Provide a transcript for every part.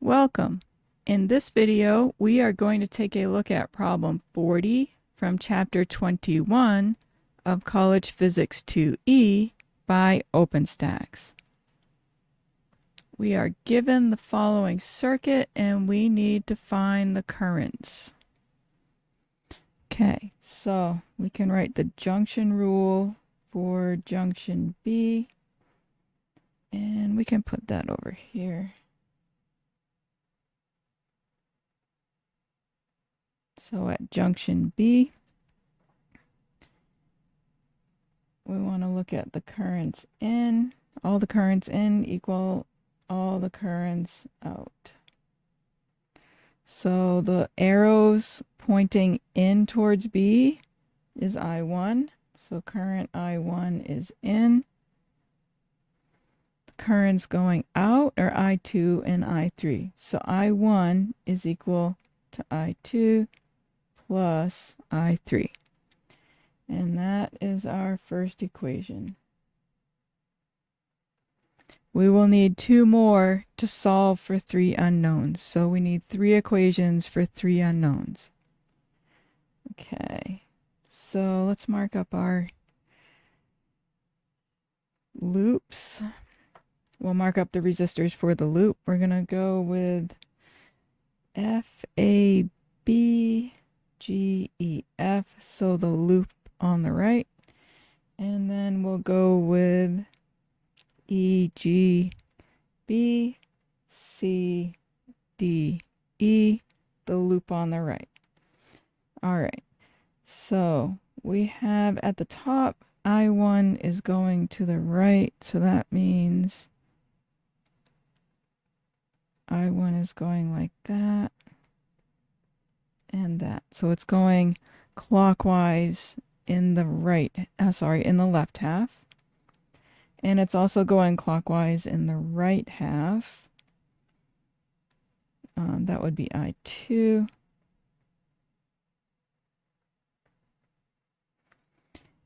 Welcome. In this video, we are going to take a look at problem 40 from chapter 21 of College Physics 2E by OpenStax. We are given the following circuit and we need to find the currents. Okay, so we can write the junction rule for junction B, and we can put that over here. So at junction B, we want to look at the currents in. All the currents in equal all the currents out. So the arrows pointing in towards B is I1. So current I1 is in. The currents going out are I2 and I3. So I1 is equal to I2 plus I3. And that is our first equation. We will need two more to solve for three unknowns. So we need three equations for three unknowns. Okay, so let's mark up our loops. We'll mark up the resistors for the loop. We're going to go with F, A, B, G, E, F. So the loop on the right. And then we'll go with E, G, B, C, D, E, the loop on the right. All right, so we have at the top, I1 is going to the right, so that means I1 is going like that and that. So it's going clockwise in the in the left half. And it's also going clockwise in the right half. That would be I2.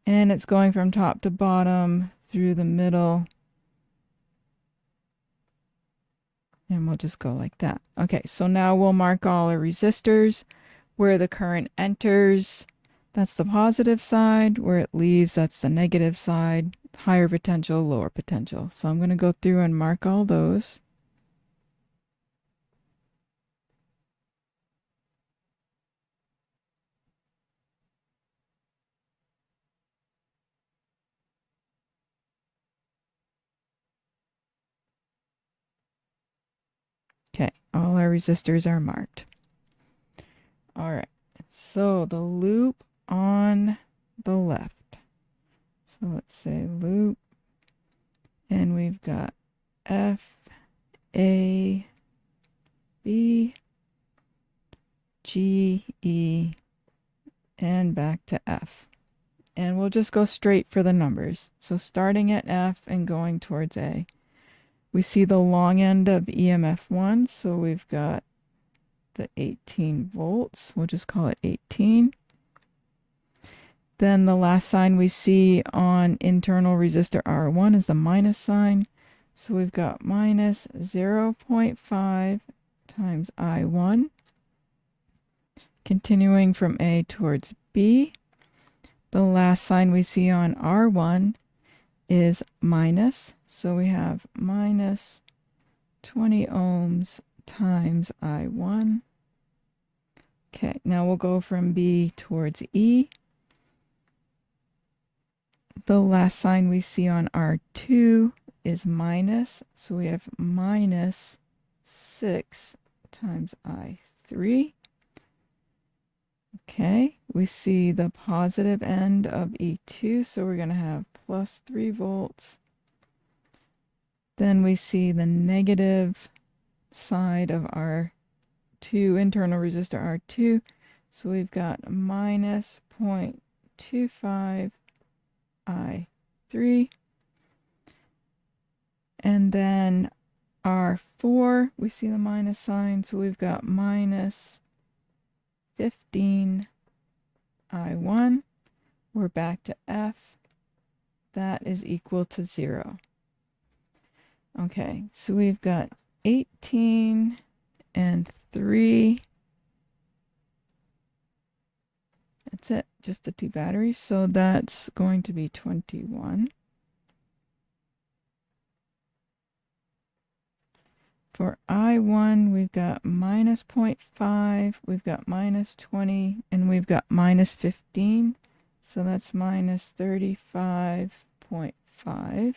And it's going from top to bottom through the middle. And we'll just go like that. Okay, so now we'll mark all our resistors. Where the current enters, that's the positive side. Where it leaves, that's the negative side. Higher potential, lower potential. So I'm going to go through and mark all those. Okay, all our resistors are marked. All right, so the loop on the left. So let's say loop, and we've got F, A, B, G, E, and back to F. And we'll just go straight for the numbers. So starting at F and going towards A. We see the long end of EMF1, so we've got the 18 volts. We'll just call it 18. Then the last sign we see on internal resistor R1 is the minus sign. So we've got minus 0.5 times I1. Continuing from A towards B. The last sign we see on R1 is minus. So we have minus 20 ohms times I1. Okay, now we'll go from B towards E. The last sign we see on R2 is minus. So we have minus 6 times I3. Okay, we see the positive end of E2, so we're going to have plus 3 volts. Then we see the negative side of our internal resistor R2, so we've got minus 0.25 I3. And then R4, we see the minus sign, so we've got minus 15 I1. We're back to F. That is equal to 0. Okay, so we've got 18 and 3. That's it, just the 2 batteries. So that's going to be 21. For I1, we've got minus 0.5, we've got minus 20, and we've got minus 15. So that's minus 35.5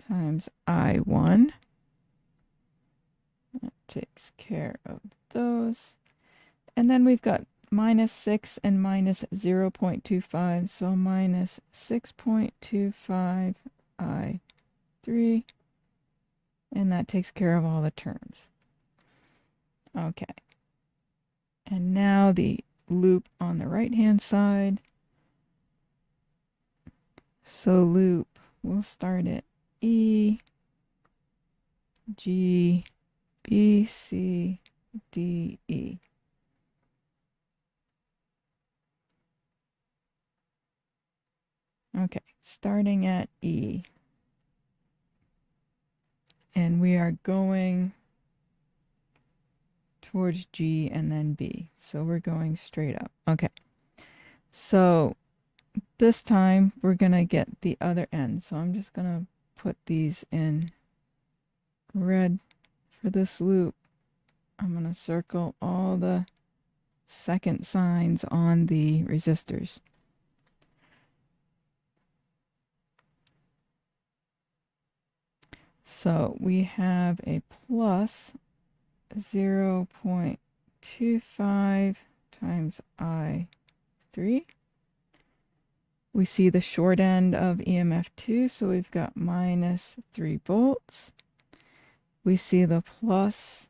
times I1. That takes care of those. And then we've got minus 6 and minus 0.25, so minus 6.25 I3. And that takes care of all the terms. Okay. And now the loop on the right-hand side. So loop, we'll start at E, G, B, C, D, E. Okay, starting at E. And we are going towards G and then B. So we're going straight up. Okay. So this time we're going to get the other end. So I'm just going to put these in red for this loop. I'm going to circle all the second signs on the resistors. So we have a plus 0.25 times I3. We see the short end of EMF2, so we've got minus 3 volts. We see the plus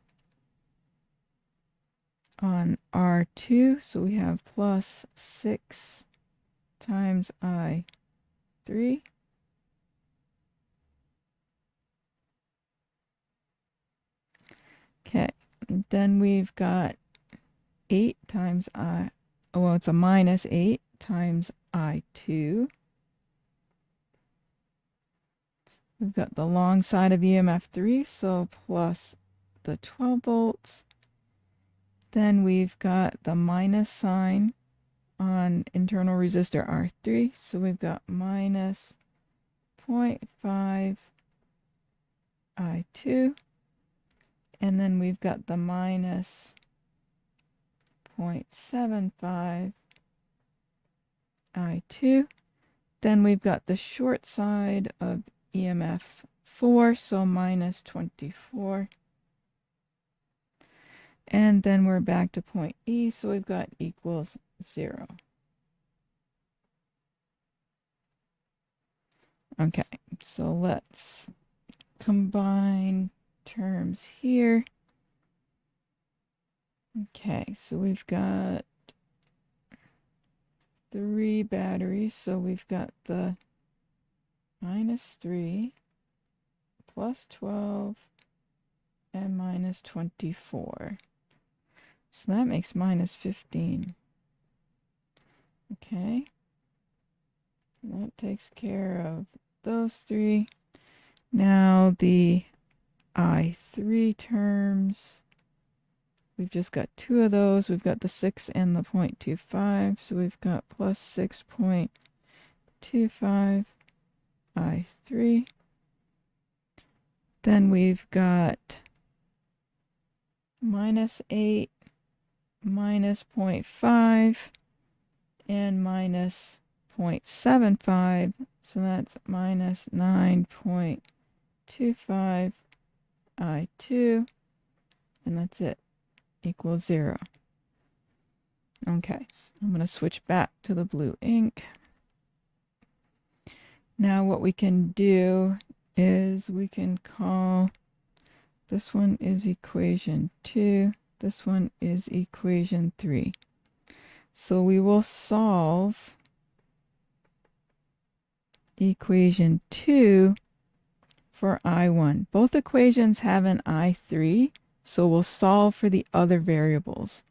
on R2, so we have plus 6 times I3. Okay, and then we've got 8 times well, it's a minus 8 times I2. We've got the long side of EMF3, so plus the 12 volts. Then we've got the minus sign on internal resistor R3, so we've got minus 0.5 I2. And then we've got the minus 0.75 I2. Then we've got the short side of EMF4, so minus 24. And then we're back to point E, so we've got equals 0. Okay, so let's combine terms here. Okay, so we've got 3 batteries, so we've got the minus 3, plus 12, and minus 24. So that makes minus 15. Okay. That takes care of those 3. Now the I3 terms. We've just got 2 of those. We've got the 6 and the 0.25. So we've got plus 6.25 I3. Then we've got minus 8, minus 0.5, and minus 0.75. So that's minus 9.25 I2. And that's it. Equals 0. Okay, I'm going to switch back to the blue ink. Now what we can do is we can call this one is equation 2, this one is equation 3. So we will solve equation 2 for I1. Both equations have an I3, so we'll solve for the other variables.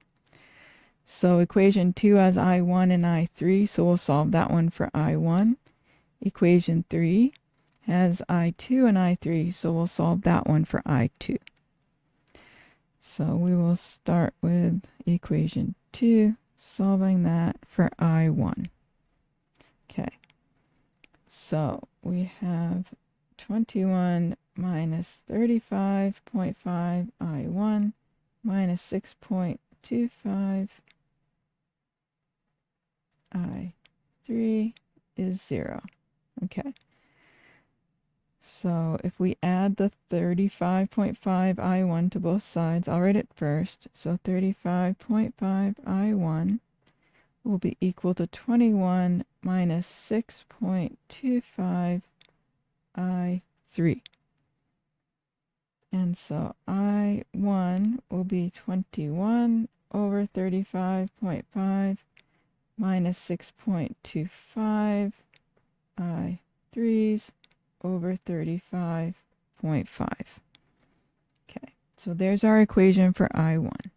So equation 2 has I1 and I3, so we'll solve that one for I1. Equation 3 has I2 and I3, so we'll solve that one for I2. So we will start with equation 2, solving that for I1. Okay, so we have 21 minus 35.5 I1 minus 6.25 I3 is 0. Okay. So if we add the 35.5 I1 to both sides, I'll write it first. So 35.5 I1 will be equal to 21 minus 6.25 I3. And so I1 will be 21 over 35.5 minus 6.25 I3's over 35.5. Okay, so there's our equation for I1.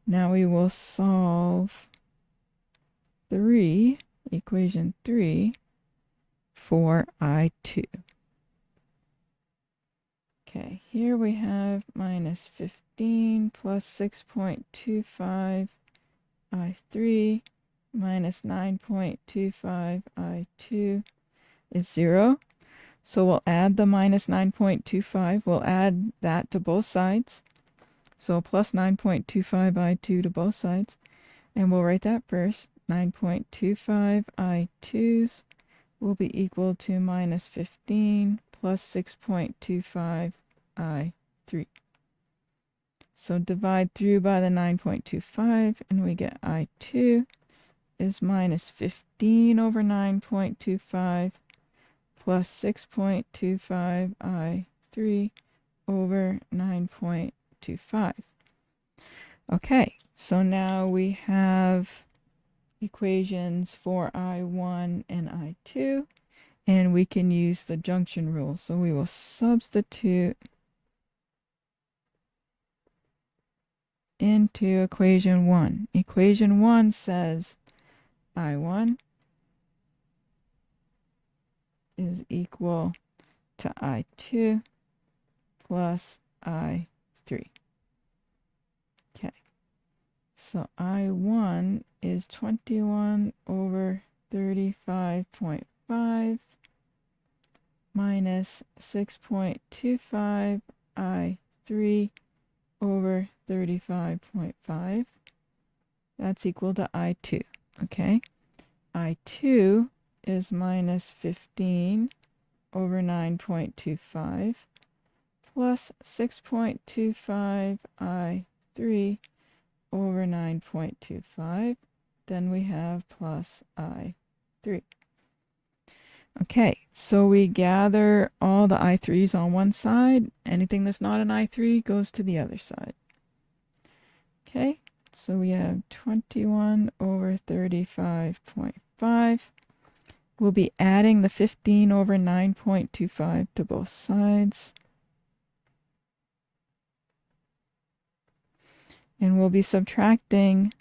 Now we will solve equation 3 for I2. Okay, here we have minus 15 plus 6.25 I3 minus 9.25 I2 is 0. So we'll add the minus 9.25. We'll add that to both sides. So plus 9.25 I2 to both sides. And we'll write that first. 9.25 I2s will be equal to minus 15 plus 6.25 I3. So divide through by the 9.25 and we get I2 is minus 15 over 9.25 plus 6.25 I3 over 9.25. Okay, so now we have equations for I1 and I2, and we can use the junction rule. So we will substitute into equation 1. Equation 1 says I1 is equal to I2 plus I3. Okay, so I1 is 21 over 35.5 minus 6.25 I3 over 35.5. That's equal to I2. Okay, I2 is minus 15 over 9.25 plus 6.25 I3 over 9.25. Then we have plus I3. Okay, so we gather all the I3s on one side. Anything that's not an I3 goes to the other side. Okay, so we have 21 over 35.5. We'll be adding the 15 over 9.25 to both sides. And we'll be subtracting,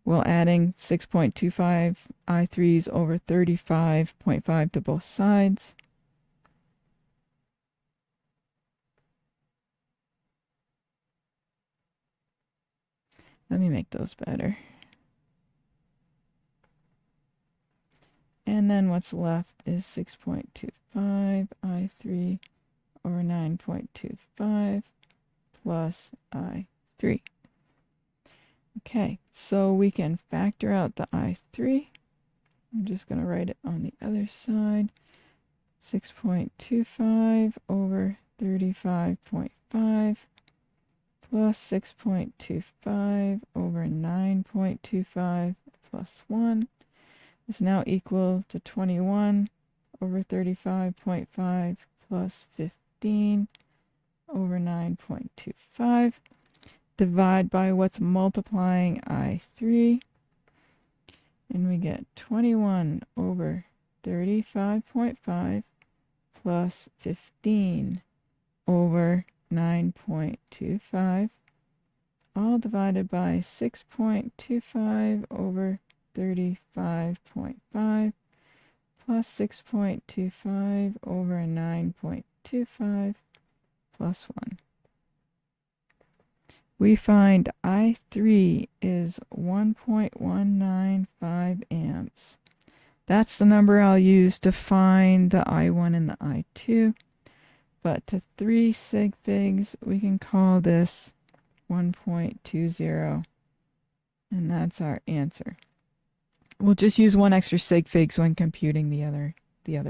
adding 6.25 I3s over 35.5 to both sides. Let me make those better. And then what's left is 6.25 I3 over 9.25 plus I3. Okay, so we can factor out the I3. I'm just going to write it on the other side. 6.25 over 35.5 plus 6.25 over 9.25 plus 1 is now equal to 21 over 35.5 plus 15 over 9.25. Divide by what's multiplying I3, and we get 21 over 35.5 plus 15 over 9.25, all divided by 6.25 over 35.5 plus 6.25 over 9.25 plus 1. we find I3 is 1.195 amps. That's the number I'll use to find the I1 and the I2. But to 3 sig figs, we can call this 1.20, and that's our answer. We'll just use 1 extra sig figs when computing the other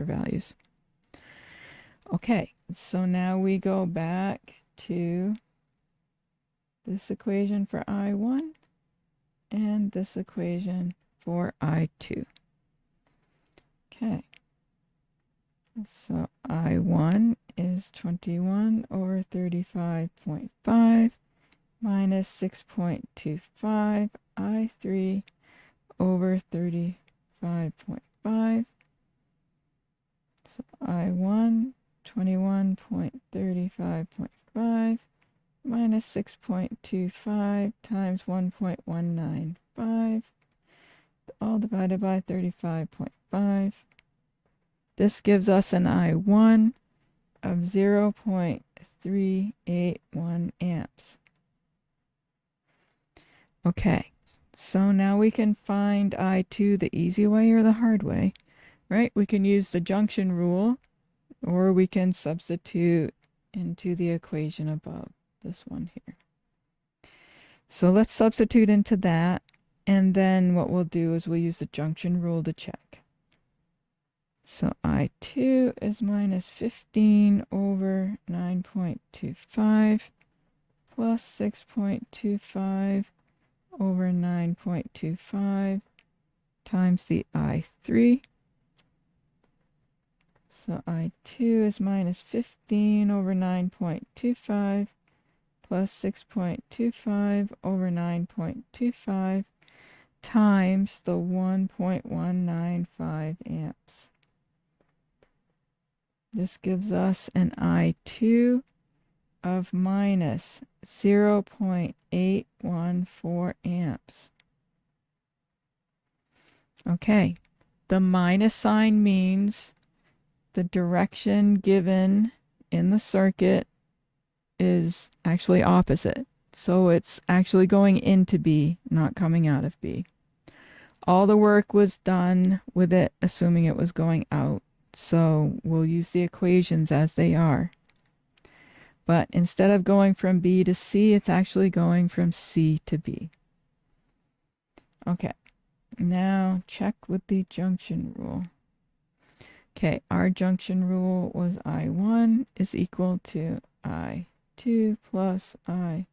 values. Okay, so now we go back to this equation for I1 and this equation for I2. Okay, so I1 is 21 over 35.5 minus 6.25 I3 over 35.5. So I1, 21.35.5 minus 6.25 times 1.195, all divided by 35.5. This gives us an I1 of 0.381 amps. Okay, so now we can find I2 the easy way or the hard way, right? We can use the junction rule, or we can substitute into the equation above, this one here. So let's substitute into that, and then what we'll do is we'll use the junction rule to check. So I2 is minus 15 over 9.25 plus 6.25 over 9.25 times the I3. So I2 is minus 15 over 9.25 plus 6.25 over 9.25 times the 1.195 amps. This gives us an I2 of minus 0.814 amps. Okay, the minus sign means the direction given in the circuit is actually opposite. So it's actually going into B, not coming out of B. All the work was done with it, assuming it was going out. So we'll use the equations as they are. But instead of going from B to C, it's actually going from C to B. Okay, now check with the junction rule. Okay, our junction rule was I1 is equal to I2 plus I3.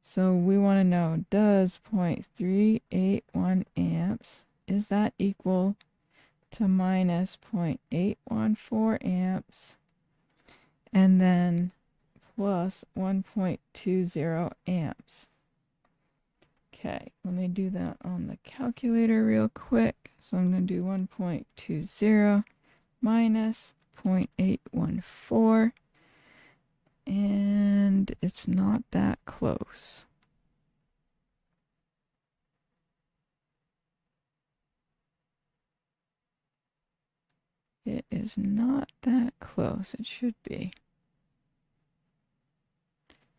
So we want to know, does 0.381 amps, is that equal to minus 0.814 amps and then plus 1.20 amps? Okay, let me do that on the calculator real quick. So I'm going to do 1.20 minus 0.814, and it's not that close. It is not that close. It should be.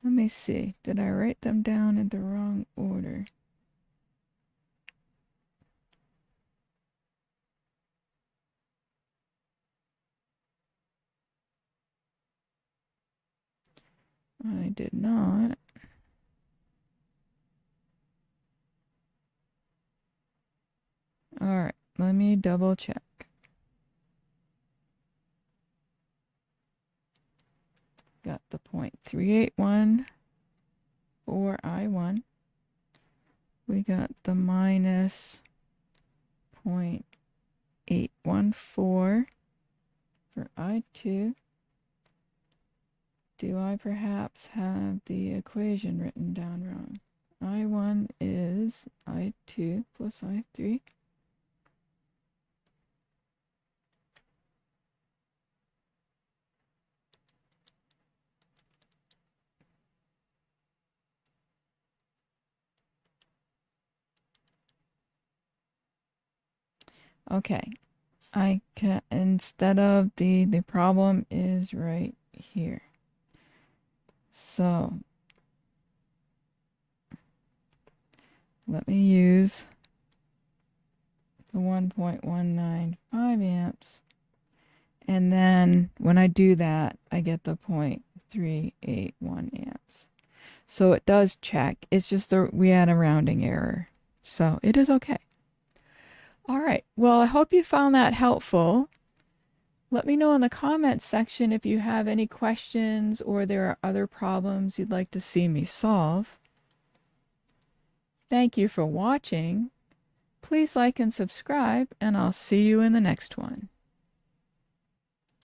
Let me see. Did I write them down in the wrong order? I did not. All right, let me double check. Got the 0.381 for I1. We got the minus 0.814 for I2. Do I perhaps have the equation written down wrong? I1 is I2 plus I3. Okay, I can, instead of the problem is right here. So let me use the 1.195 amps. And then when I do that, I get the 0.381 amps. So it does check. It's just we had a rounding error. So it is okay. All right. Well, I hope you found that helpful. Let me know in the comments section if you have any questions or there are other problems you'd like to see me solve. Thank you for watching. Please like and subscribe, and I'll see you in the next one.